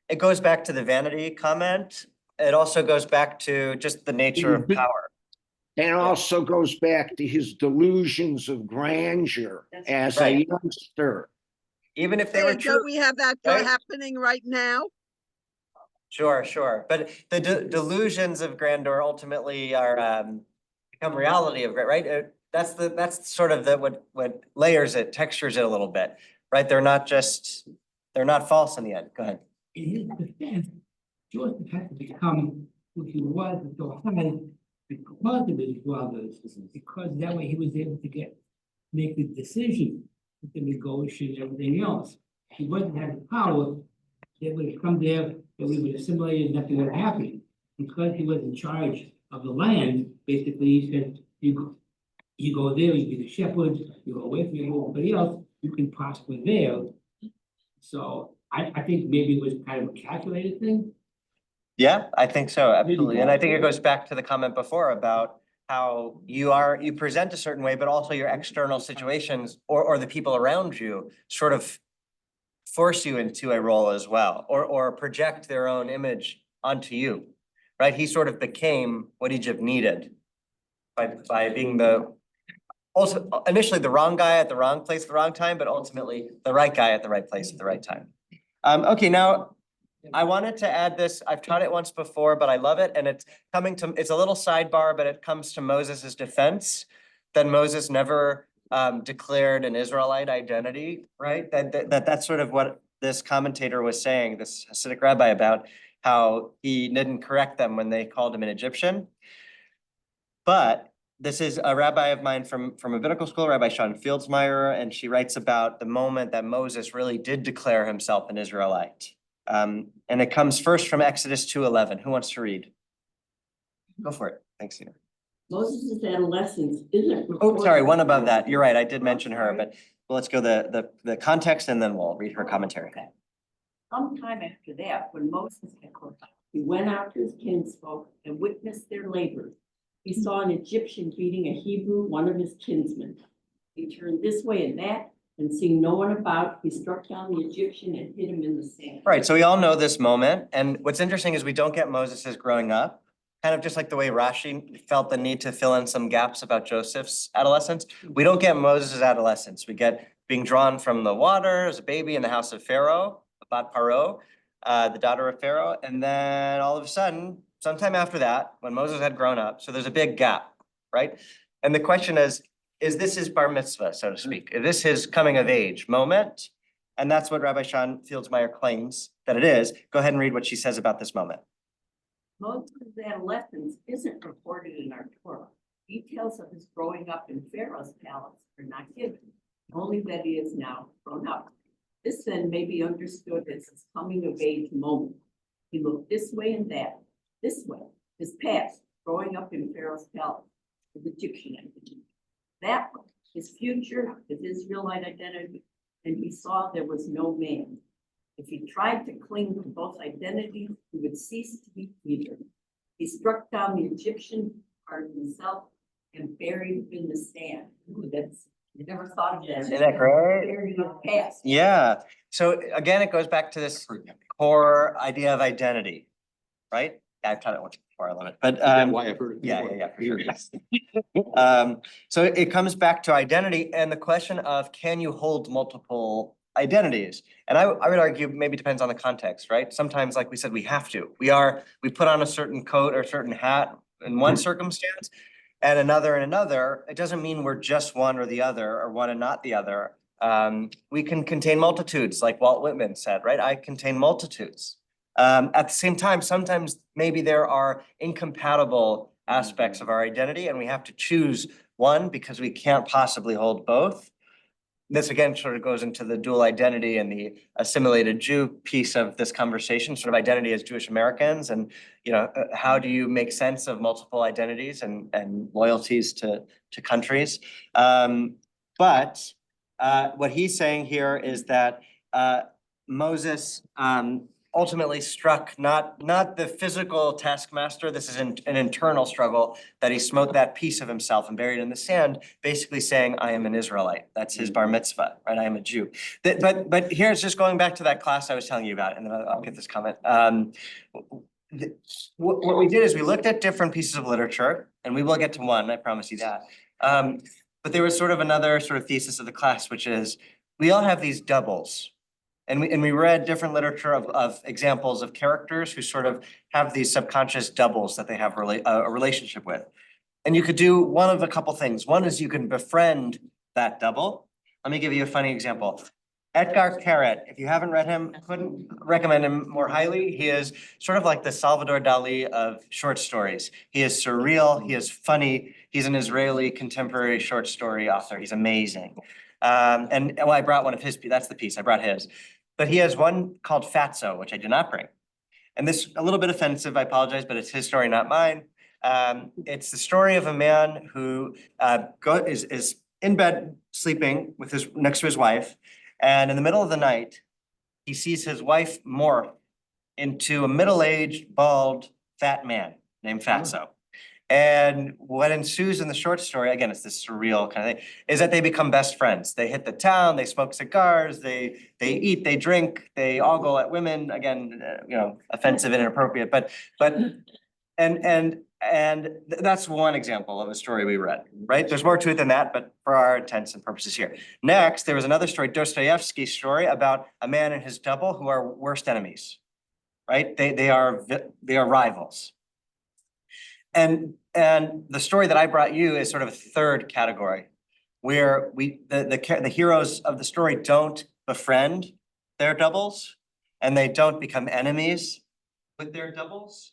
It goes back to the vanity comment. It also goes back to just the nature of power. And also goes back to his delusions of grandeur as a youngster. Even if they were true. Don't we have that happening right now? Sure. But the delusions of grandeur ultimately are become reality of right? That's sort of what layers it, textures it a little bit. right? They're not false in the end. Go ahead. In his defense, Joseph had to become who he was at the time because of his brothers, because that way he was able to make the decision with the negotiation and everything else. If he wasn't had the power, they would have come there, that we would have assimilated, nothing would have happened. Because he was in charge of the land, basically he said, you go there, you be the shepherd, you go away from everybody else, you can prosper there. So I think maybe it was kind of a calculated thing. Yeah, I think so, absolutely. And I think it goes back to the comment before about how you present a certain way, but also your external situations or the people around you sort of force you into a role as well, or project their own image onto you, right? He sort of became what Egypt needed by being also initially the wrong guy at the wrong place at the wrong time, but ultimately the right guy at the right place at the right time. Okay, now I wanted to add this. I've taught it once before, but I love it. And it's a little sidebar, but it comes to Moses's defense that Moses never declared an Israelite identity, right? That's sort of what this commentator was saying, this Hasidic rabbi, about how he didn't correct them when they called him an Egyptian. But this is a rabbi of mine from a biblical school, Rabbi Sean Fieldsmeyer, and she writes about the moment that Moses really did declare himself an Israelite. And it comes first from Exodus 2:11. Who wants to read? Go for it. Thanks, Ina. Moses' adolescence isn't. Oh, sorry, one above that. You're right. I did mention her, but let's go the context and then we'll read her commentary. Okay. Sometime after that, when Moses had grown up, he went out to his kinsfolk and witnessed their labor. He saw an Egyptian beating a Hebrew, one of his kinsmen. He turned this way and that, and seeing no one about, he struck down the Egyptian and hid him in the sand. Right, so we all know this moment, and what's interesting is we don't get Moses' growing up, kind of just like the way Rashi felt the need to fill in some gaps about Joseph's adolescence. We don't get Moses' adolescence. We get being drawn from the water as a baby in the house of Pharaoh, Bat Paro, the daughter of Pharaoh, and then all of a sudden, sometime after that, when Moses had grown up, so there's a big gap, right? And the question is this his bar mitzvah, so to speak? Is this his coming of age moment? And that's what Rabbi Sean Fieldsmeyer claims that it is. Go ahead and read what she says about this moment. Moses' adolescence isn't reported in our Torah. Details of his growing up in Pharaoh's palace are not given, only that he is now grown up. This then may be understood as his coming of age moment. He looked this way and that, this way, his past, growing up in Pharaoh's palace, his Egyptian identity. That way, his future, his Israelite identity, and he saw there was no man. If he tried to cling to both identities, he would cease to be either. He struck down the Egyptian part of himself and buried him in the sand. Ooh, you never thought of that. Isn't that great? Buried in the past. Yeah, so again, it goes back to this core idea of identity, right? Yeah, I've taught it once before, I love it, but Why I've heard it yeah, before. for sure. So it comes back to identity and the question of, can you hold multiple identities? And I would argue maybe depends on the context, right? Sometimes, like we said, we have to. We put on a certain coat or certain hat in one circumstance and another in another. It doesn't mean we're just one or the other or one and not the other. We can contain multitudes, like Walt Whitman said, right? I contain multitudes. At the same time, sometimes maybe there are incompatible aspects of our identity and we have to choose one because we can't possibly hold both. This again sort of goes into the dual identity and the assimilated Jew piece of this conversation, sort of identity as Jewish Americans, and how do you make sense of multiple identities and loyalties to countries? But what he's saying here is that Moses ultimately struck not the physical taskmaster. This is an internal struggle that he smote that piece of himself and buried in the sand, basically saying, I am an Israelite. That's his bar mitzvah, right? I am a Jew. But here's just going back to that class I was telling you about, and then I'll get this comment. What we did is we looked at different pieces of literature, and we will get to one, I promise you that. But there was sort of another sort of thesis of the class, which is we all have these doubles. And we read different literature of examples of characters who sort of have these subconscious doubles that they have a relationship with. And you could do one of a couple things. One is you can befriend that double. Let me give you a funny example. Edgar Carrot, if you haven't read him, couldn't recommend him more highly. He is sort of like the Salvador Dali of short stories. He is surreal, he is funny, he's an Israeli contemporary short story author. He's amazing. And well, I brought one of his, that's the piece, I brought his. But he has one called Fatso, which I did not bring. And this, a little bit offensive, I apologize, but it's his story, not mine. It's the story of a man who is in bed sleeping with next to his wife. And in the middle of the night, he sees his wife morph into a middle-aged, bald, fat man named Fatso. And what ensues in the short story, again, it's this surreal kind of thing, is that they become best friends. They hit the town, they smoke cigars, they eat, they drink, they all go at women, again, offensive and inappropriate, but that's one example of a story we read, right? There's more to it than that, but for our intents and purposes here. Next, there was another story, Dostoevsky's story about a man and his double who are worst enemies, right? They are rivals. And the story that I brought you is sort of a third category, where the heroes of the story don't befriend their doubles, and they don't become enemies with their doubles,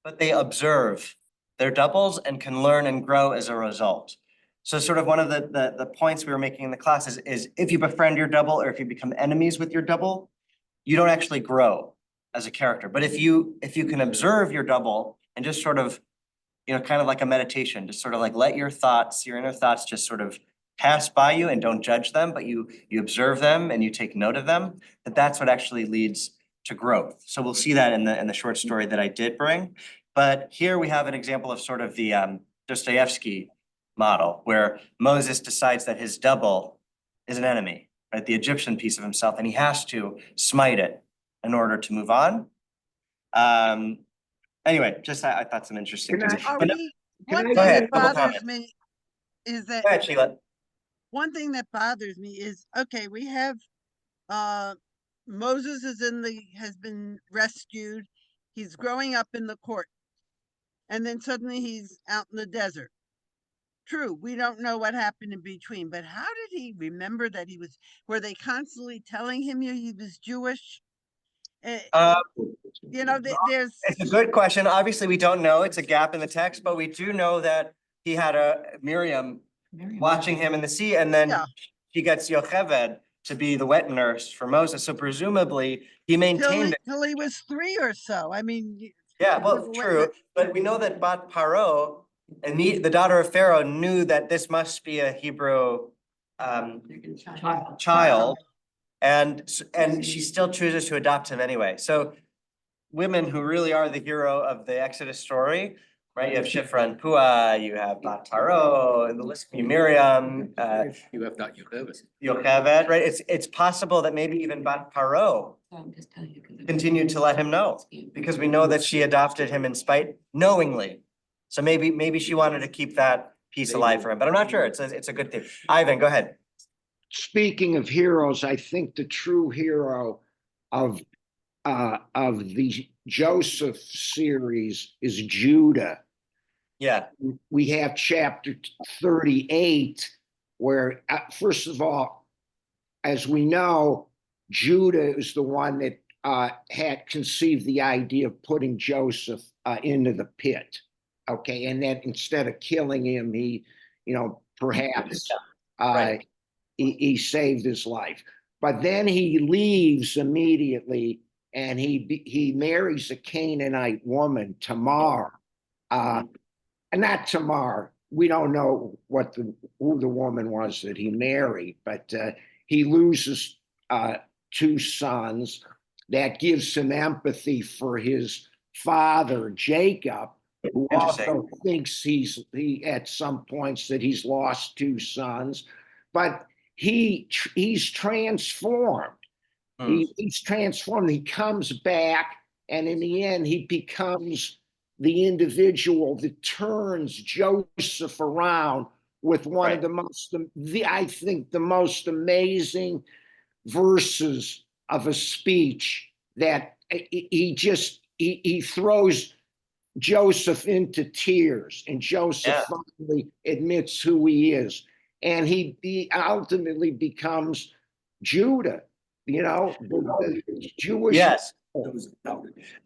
but they observe their doubles and can learn and grow as a result. So sort of one of the points we were making in the class is if you befriend your double or if you become enemies with your double, you don't actually grow as a character. But if you can observe your double and just sort of, kind of like a meditation, just sort of like let your inner thoughts just sort of pass by you and don't judge them, but you observe them and you take note of them, that's what actually leads to growth. So we'll see that in the short story that I did bring. But here we have an example of sort of the Dostoevsky model, where Moses decides that his double is an enemy, right? The Egyptian piece of himself, and he has to smite it in order to move on. Anyway, just I thought some interesting things. One thing Go ahead, that couple bothers comments. me is that Go ahead, Sheila. one thing that bothers me is, okay, we have Moses has been rescued. He's growing up in the court. And then suddenly he's out in the desert. True, we don't know what happened in between, but how did he remember that were they constantly telling him he was Jewish? There's. It's a good question. Obviously, we don't know. It's a gap in the text, but we do know that he had Miriam watching him in the sea, and then she gets Yocheved to be the wet nurse for Moses. So presumably he maintained till he was 3 or so. I mean. Yeah, well, true. But we know that Bat Paro, and the daughter of Pharaoh, knew that this must be a Hebrew child. And she still chooses to adopt him anyway. So women who really are the hero of the Exodus story, right? You have Shifra and Pua, you have Bat Paro, and the list, Miriam. You have not Yocheved, right? It's possible that maybe even Bat Paro continued to let him know, because we know that she adopted him in spite, knowingly. So maybe she wanted to keep that piece alive for him, but I'm not sure. It's a good thing. Ivan, go ahead. Speaking of heroes, I think the true hero of the Joseph series is Judah. Yeah. We have chapter 38, where, first of all, as we know, Judah is the one that had conceived the idea of putting Joseph into the pit. Okay. And then instead of killing him, he, perhaps he saved his life. But then he leaves immediately and he marries a Canaanite woman, Tamar. And not Tamar. We don't know who the woman was that he married, but he loses 2 sons. That gives him empathy for his father, Jacob, who also thinks he at some points that he's lost 2 sons, but he's transformed. He's transformed. He comes back, and in the end, he becomes the individual that turns Joseph around with one of I think the most amazing verses of a speech, that he throws Joseph into tears, and Joseph finally admits who he is, and he ultimately becomes Judah. you know, the Jewish. Yes,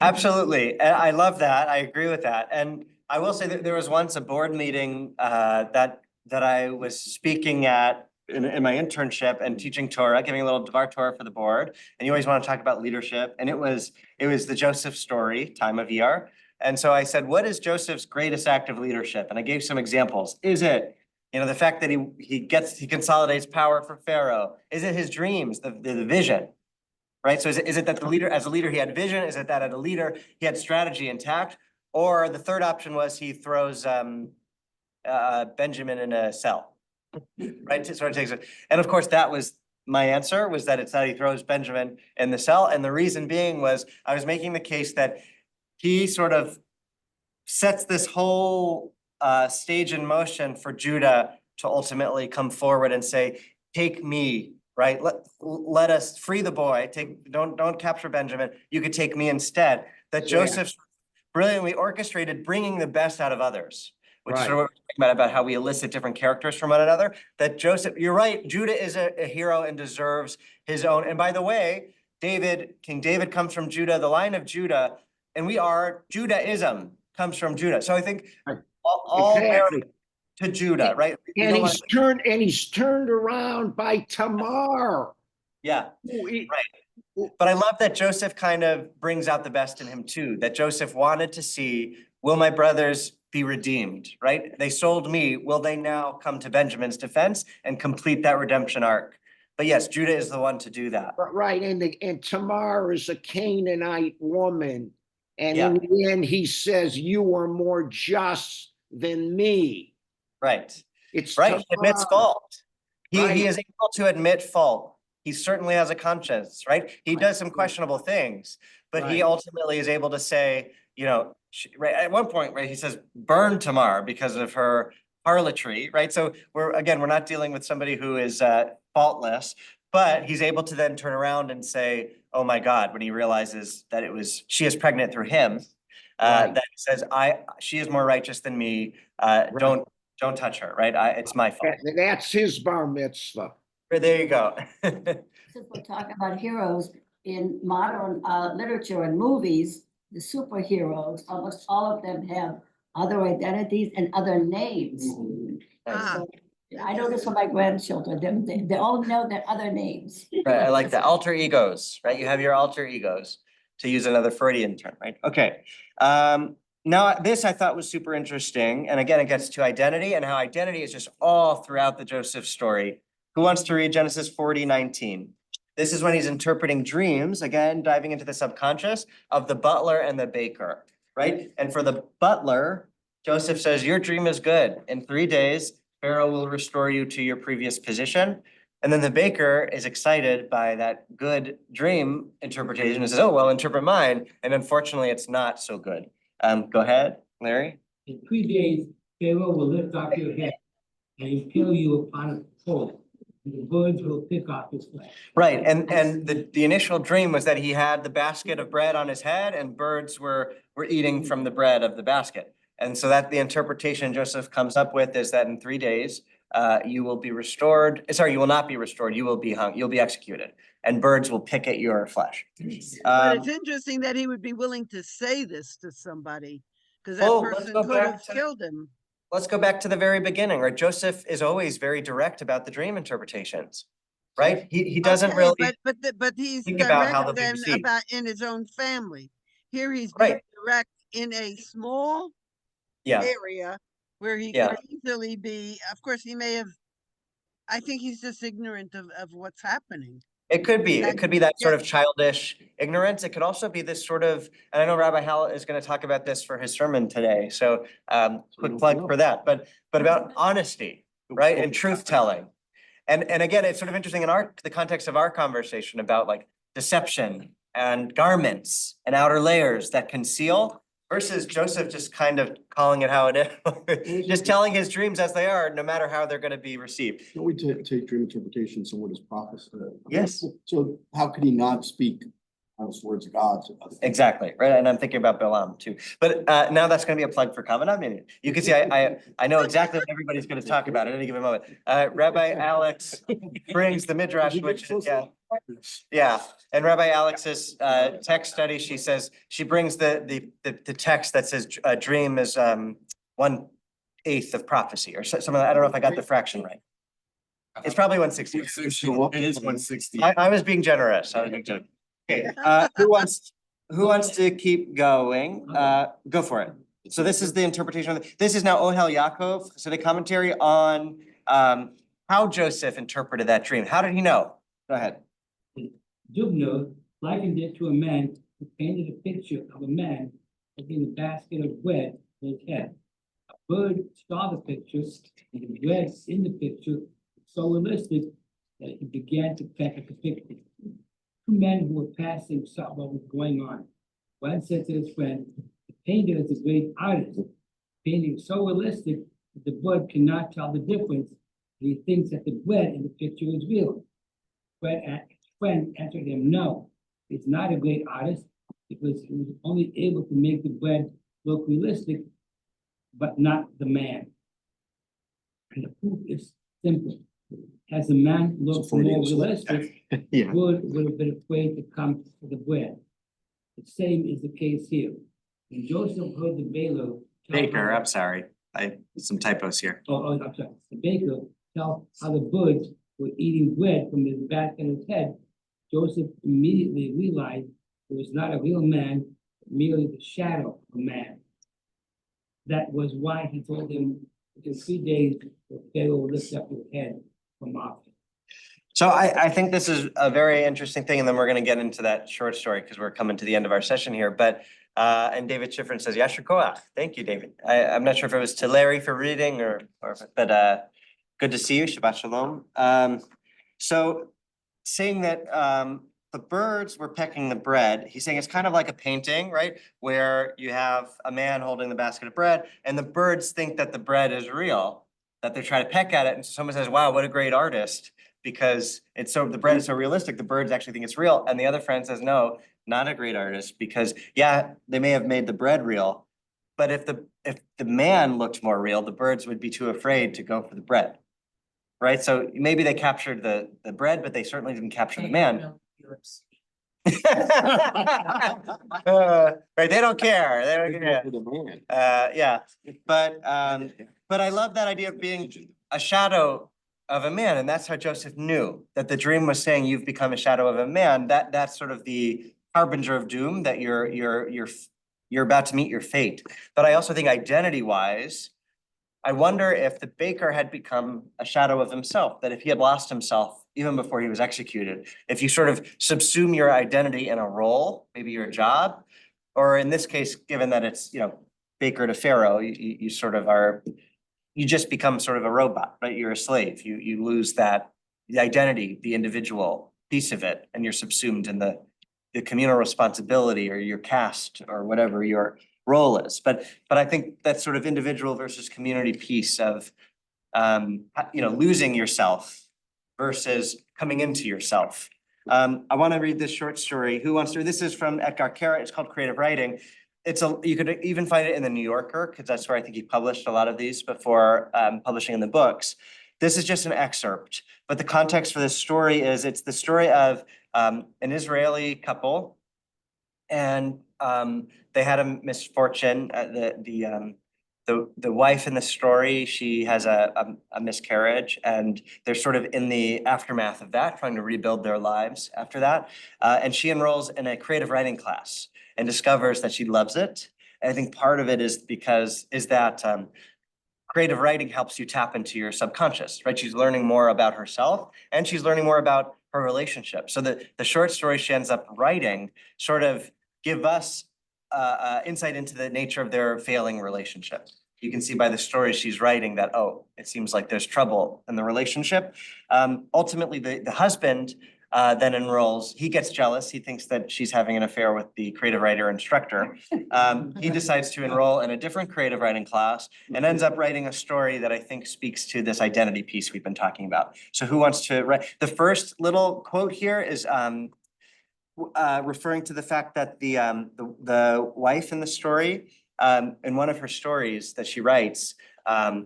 absolutely. And I love that. I agree with that. And I will say that there was once a board meeting that I was speaking at in my internship and teaching Torah, giving a little Dvar Torah for the board. And you always want to talk about leadership. And it was the Joseph story, time of year. And so I said, what is Joseph's greatest act of leadership? And I gave some examples. Is it, the fact that he consolidates power for Pharaoh? Is it his dreams, the vision? Right? So is it that the leader, as a leader, he had vision? Is it that as a leader, he had strategy intact? Or the third option was he throws Benjamin in a cell, right? Sort of takes it. And of course, that was my answer, was that it's that he throws Benjamin in the cell. And the reason being was I was making the case that he sort of sets this whole stage in motion for Judah to ultimately come forward and say, take me, right? Let us free the boy. Don't capture Benjamin. You could take me instead. That Joseph brilliantly orchestrated bringing the best out of others, which is sort of what we're talking about how we elicit different characters from one another. That Joseph, you're right, Judah is a hero and deserves his own. And by the way, King David comes from Judah, the line of Judah, and Judaism comes from Judah. So I think all Exactly. to Judah, right? And he's turned around by Tamar. Yeah, right. But I love that Joseph kind of brings out the best in him too, that Joseph wanted to see, will my brothers be redeemed, right? They sold me, will they now come to Benjamin's defense and complete that redemption arc? But yes, Judah is the one to do that. Right, and Tamar is a Canaanite woman. And in the end, he says, you are more just than me. Right. It's right. He admits fault. He is able to admit fault. He certainly has a conscience, right? He does some questionable things, but he ultimately is able to say, at one point, he says, burn Tamar because of her harlotry, right? So we're not dealing with somebody who is faultless, but he's able to then turn around and say, oh my God, when he realizes that she is pregnant through him, that he says, she is more righteous than me. Don't touch her, right? It's my fault. That's his bar mitzvah. There you go. Since we're talking about heroes in modern literature and movies, the superheroes, almost all of them have other identities and other names. So I know this from my grandchildren. They all know their other names. Right, I like that. Alter egos, right? You have your alter egos, to use another Freudian term, right? Okay. Now, this I thought was super interesting. And again, it gets to identity and how identity is just all throughout the Joseph story. Who wants to read Genesis 40:19? This is when he's interpreting dreams, again, diving into the subconscious of the butler and the baker, right? And for the butler, Joseph says, your dream is good. In 3 days, Pharaoh will restore you to your previous position. And then the baker is excited by that good dream interpretation and says, oh, well, interpret mine. And unfortunately, it's not so good. Go ahead, Larry. In 3 days, Pharaoh will lift off your head and impale you upon a pole. The birds will pick off his flesh. Right, and the initial dream was that he had the basket of bread on his head and birds were eating from the bread of the basket. And so that the interpretation Joseph comes up with is that in 3 days, you will be restored. Sorry, you will not be restored. You will be hung. You'll be executed and birds will pick at your flesh. But it's interesting that he would be willing to say this to somebody because that person could have killed him. Let's go back to the very beginning, right? Joseph is always very direct about the dream interpretations, right? He doesn't really but he's think about how direct they'll be then received. about in his own family. Here he's being direct in a small area where he could easily be, of course, he may have, I think he's just ignorant of what's happening. It could be that sort of childish ignorance. It could also be this sort of, and I know Rabbi Hal is going to talk about this for his sermon today. So quick plug for that, but about honesty, right? And truth telling. And again, it's sort of interesting in the context of our conversation about like deception and garments and outer layers that conceal versus Joseph just kind of calling it how it is, just telling his dreams as they are, no matter how they're going to be received. Don't we take dream interpretation somewhat as prophecy? Yes. So how could he not speak honest words of God. Exactly, right, and I'm thinking about Bilam too, but now that's gonna be a plug for Covenant. I mean, you can see, I know exactly what everybody's gonna talk about at any given moment. Rabbi Alex brings the Midrash, which, yeah, and Rabbi Alex's text study, she says, she brings the text that says a dream is 1/8 of prophecy, or something, I don't know if I got the fraction right. It's probably 1/60. It is 160. I was being generous, I was being generous. Okay, who wants to keep going? Go for it. So this is the interpretation of, this is now Ohel Yaakov, so the commentary on how Joseph interpreted that dream. How did he know? Go ahead. Dubno likened it to a man who painted a picture of a man holding a basket of bread in his head. A bird saw the picture, and the bread in the picture was so realistic that he began to peck at the picture. Two men who were passing saw what was going on. One said to his friend, "The painter is a great artist. Painting is so realistic that the bird cannot tell the difference, and he thinks that the bread in the picture is real." Friend answered him, "No, he's not a great artist because he was only able to make the bread look realistic, but not the man." And the proof is simple. As the man looked more realistic, the bird would have been afraid to come to the bread. The same is the case here. When Joseph heard the Baker, I'm sorry, some typos here. I'm sorry, the baker tell how the birds were eating bread from his back and his head, Joseph immediately realized it was not a real man, but merely the shadow of a man. That was why he told him within 3 days the Pharaoh will lift up his head from off him. So I think this is a very interesting thing, and then we're gonna get into that short story because we're coming to the end of our session here, but and David Schifrin says, Yasher Koach. Thank you, David. I'm not sure if it was to Larry for reading or but good to see you, Shabbat Shalom. So saying that the birds were pecking the bread, he's saying it's kind of like a painting, right? Where you have a man holding the basket of bread and the birds think that the bread is real, that they try to peck at it, and someone says, wow, what a great artist, because it's so, the bread is so realistic, the birds actually think it's real, and the other friend says, no, not a great artist, because yeah, they may have made the bread real, but if the man looked more real, the birds would be too afraid to go for the bread. Right, so maybe they captured the bread, but they certainly didn't capture the man. Right, they don't care, they don't care. Yeah, but I love that idea of being a shadow of a man, and that's how Joseph knew that the dream was saying you've become a shadow of a man. That's sort of the harbinger of doom, that you're about to meet your fate. But I also think identity-wise, I wonder if the baker had become a shadow of himself, that if he had lost himself even before he was executed, if you sort of subsume your identity in a role, maybe your job, or in this case, given that it's, baker to Pharaoh, you sort of are, you just become sort of a robot, right? You're a slave. You lose the identity, the individual piece of it, and you're subsumed in the communal responsibility or your caste or whatever your role is. But I think that sort of individual versus community piece of, losing yourself versus coming into yourself. I want to read this short story. Who wants to? This is from Edgar Kara. It's called Creative Writing. You could even find it in the New Yorker, because that's where I think he published a lot of these before publishing in the books. This is just an excerpt, but the context for this story is it's the story of an Israeli couple, and they had a misfortune. The wife in the story, she has a miscarriage, and they're sort of in the aftermath of that, trying to rebuild their lives after that. And she enrolls in a creative writing class and discovers that she loves it. And I think part of it is that creative writing helps you tap into your subconscious, right? She's learning more about herself, and she's learning more about her relationship. So the short story she ends up writing sort of give us insight into the nature of their failing relationship. You can see by the story she's writing that, it seems like there's trouble in the relationship. Ultimately, the husband then enrolls, he gets jealous. He thinks that she's having an affair with the creative writer instructor. He decides to enroll in a different creative writing class and ends up writing a story that I think speaks to this identity piece we've been talking about. So who wants to write? The first little quote here is, referring to the fact that the wife in the story, in one of her stories that she writes,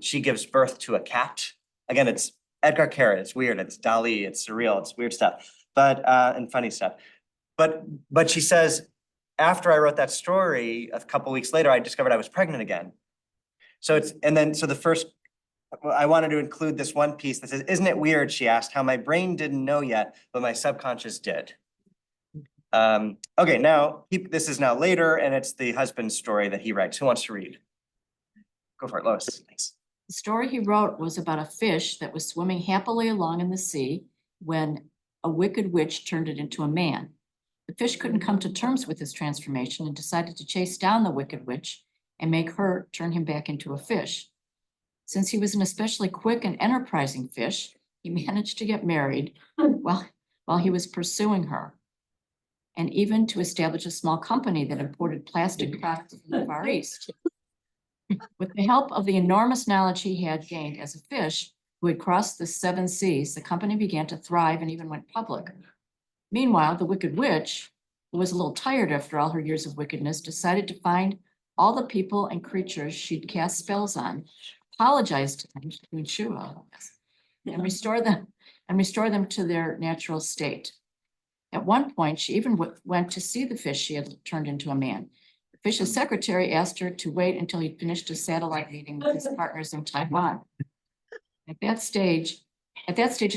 she gives birth to a cat. Again, it's Edgar Cayce, it's weird, it's Dali, it's surreal, it's weird stuff, but and funny stuff. But she says, after I wrote that story, a couple weeks later, I discovered I was pregnant again. So the first, I wanted to include this one piece that says, isn't it weird, she asked, how my brain didn't know yet, but my subconscious did. Okay, now, this is now later, and it's the husband's story that he writes. Who wants to read? Go for it, Lois. Thanks. The story he wrote was about a fish that was swimming happily along in the sea when a wicked witch turned it into a man. The fish couldn't come to terms with his transformation and decided to chase down the wicked witch and make her turn him back into a fish. Since he was an especially quick and enterprising fish, he managed to get married while he was pursuing her, and even to establish a small company that imported plastic products from the Far East. With the help of the enormous knowledge he had gained as a fish who had crossed the 7 seas, the company began to thrive and even went public. Meanwhile, the wicked witch, who was a little tired after all her years of wickedness, decided to find all the people and creatures she'd cast spells on, apologize to them, and restore them to their natural state. At one point, she even went to see the fish she had turned into a man. The fish's secretary asked her to wait until he'd finished a satellite meeting with his partners in Taiwan. At that stage in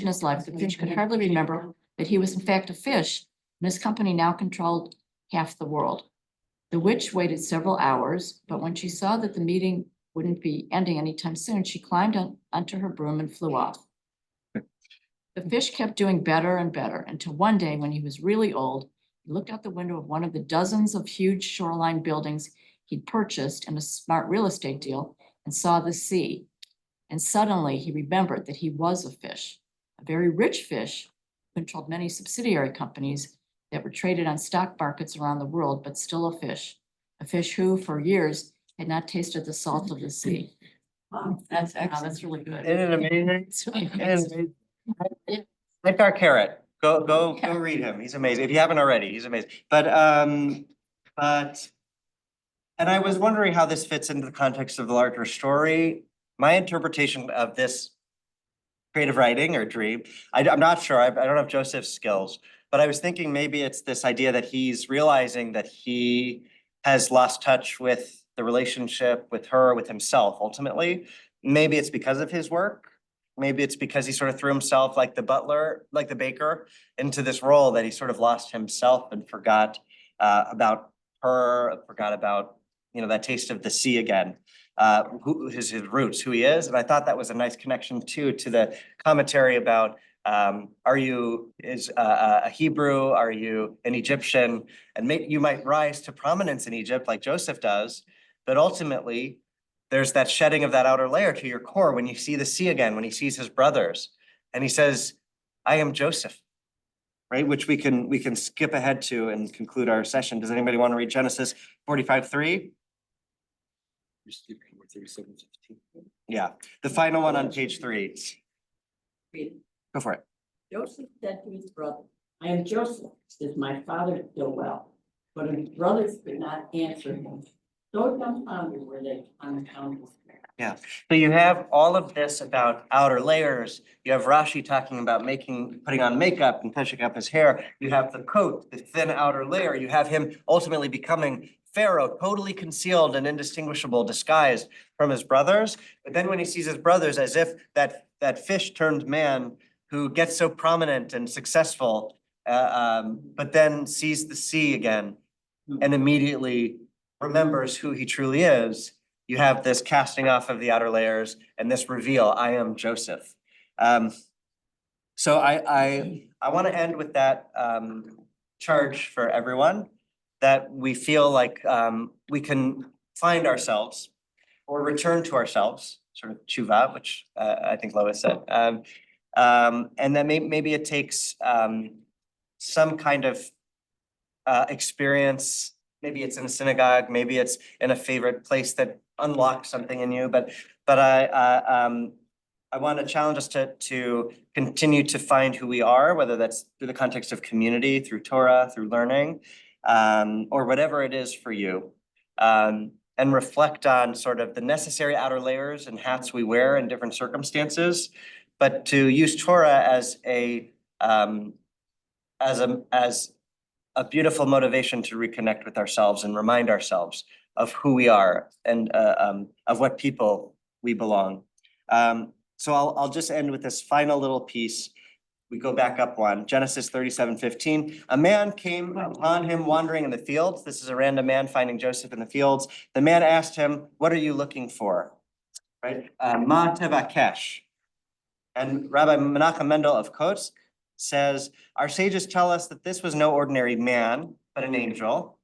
his life, the fish could hardly remember that he was in fact a fish, and his company now controlled half the world. The witch waited several hours, but when she saw that the meeting wouldn't be ending anytime soon, she climbed onto her broom and flew off. The fish kept doing better and better until one day, when he was really old, he looked out the window of one of the dozens of huge shoreline buildings he'd purchased in a smart real estate deal and saw the sea. And suddenly he remembered that he was a fish, a very rich fish, who controlled many subsidiary companies that were traded on stock markets around the world, but still a fish who for years had not tasted the salt of the sea. Wow, that's excellent. That's really good. Isn't it amazing? It's really Isn't it amazing. amazing? Edgar Cayce, go read him. He's amazing. If you haven't already, he's amazing. But and I was wondering how this fits into the context of the larger story. My interpretation of this creative writing or dream, I'm not sure. I don't have Joseph's skills, but I was thinking maybe it's this idea that he's realizing that he has lost touch with the relationship with her, with himself, ultimately. Maybe it's because of his work. Maybe it's because he sort of threw himself like the butler, like the baker, into this role that he sort of lost himself and forgot about her, forgot about, that taste of the sea again, his roots, who he is. And I thought that was a nice connection too, to the commentary about, are you a Hebrew? Are you an Egyptian? And you might rise to prominence in Egypt like Joseph does, but ultimately, there's that shedding of that outer layer to your core when you see the sea again, when he sees his brothers, and he says, I am Joseph, right? Which we can skip ahead to and conclude our session. Does anybody want to read Genesis 45:3? Yeah, the final one on page 3. Go for it. Joseph said to his brother, I am Joseph, is my father still well? But his brothers could not answer him. So dumbfounded were they on account of his prayer. Yeah, so you have all of this about outer layers. You have Rashi talking about putting on makeup and touching up his hair. You have the coat, the thin outer layer. You have him ultimately becoming Pharaoh, totally concealed and indistinguishable, disguised from his brothers. But then when he sees his brothers, as if that fish turned man who gets so prominent and successful, but then sees the sea again and immediately remembers who he truly is, you have this casting off of the outer layers and this reveal, I am Joseph. So I want to end with that charge for everyone, that we feel like we can find ourselves or return to ourselves, sort of tshuva, which I think Lois said. And then maybe it takes some kind of experience. Maybe it's in a synagogue, maybe it's in a favorite place that unlocks something in you. But I want to challenge us to continue to find who we are, whether that's through the context of community, through Torah, through learning, or whatever it is for you. And reflect on sort of the necessary outer layers and hats we wear in different circumstances, but to use Torah as a beautiful motivation to reconnect with ourselves and remind ourselves of who we are and of what people we belong. So I'll just end with this final little piece. We go back up one, Genesis 37:15. A man came upon him wandering in the fields. This is a random man finding Joseph in the fields. The man asked him, "What are you looking for?" Right? Ma tevakesh. And Rabbi Menachem Mendel of Kotz says, our sages tell us that this was no ordinary man, but an angel.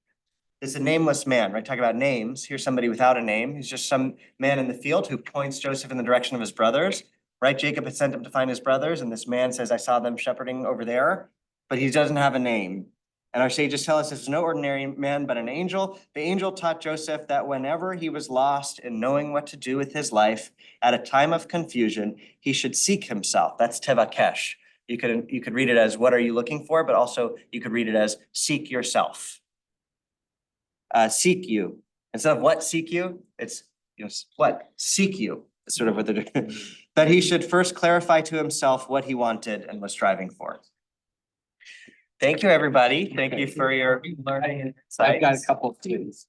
This is a nameless man, right? Talk about names. Here's somebody without a name. He's just some man in the field who points Joseph in the direction of his brothers. Right? Jacob had sent him to find his brothers, and this man says, I saw them shepherding over there, but he doesn't have a name. And our sages tell us this is no ordinary man, but an angel. The angel taught Joseph that whenever he was lost in knowing what to do with his life at a time of confusion, he should seek himself. That's tevakesh. You could read it as what are you looking for, but also you could read it as seek yourself. Seek you. Instead of what seek you, it's what seek you. That's sort of what they're doing. That he should first clarify to himself what he wanted and was striving for. Thank you, everybody. Thank you for your learning and insights. I've got a couple of things.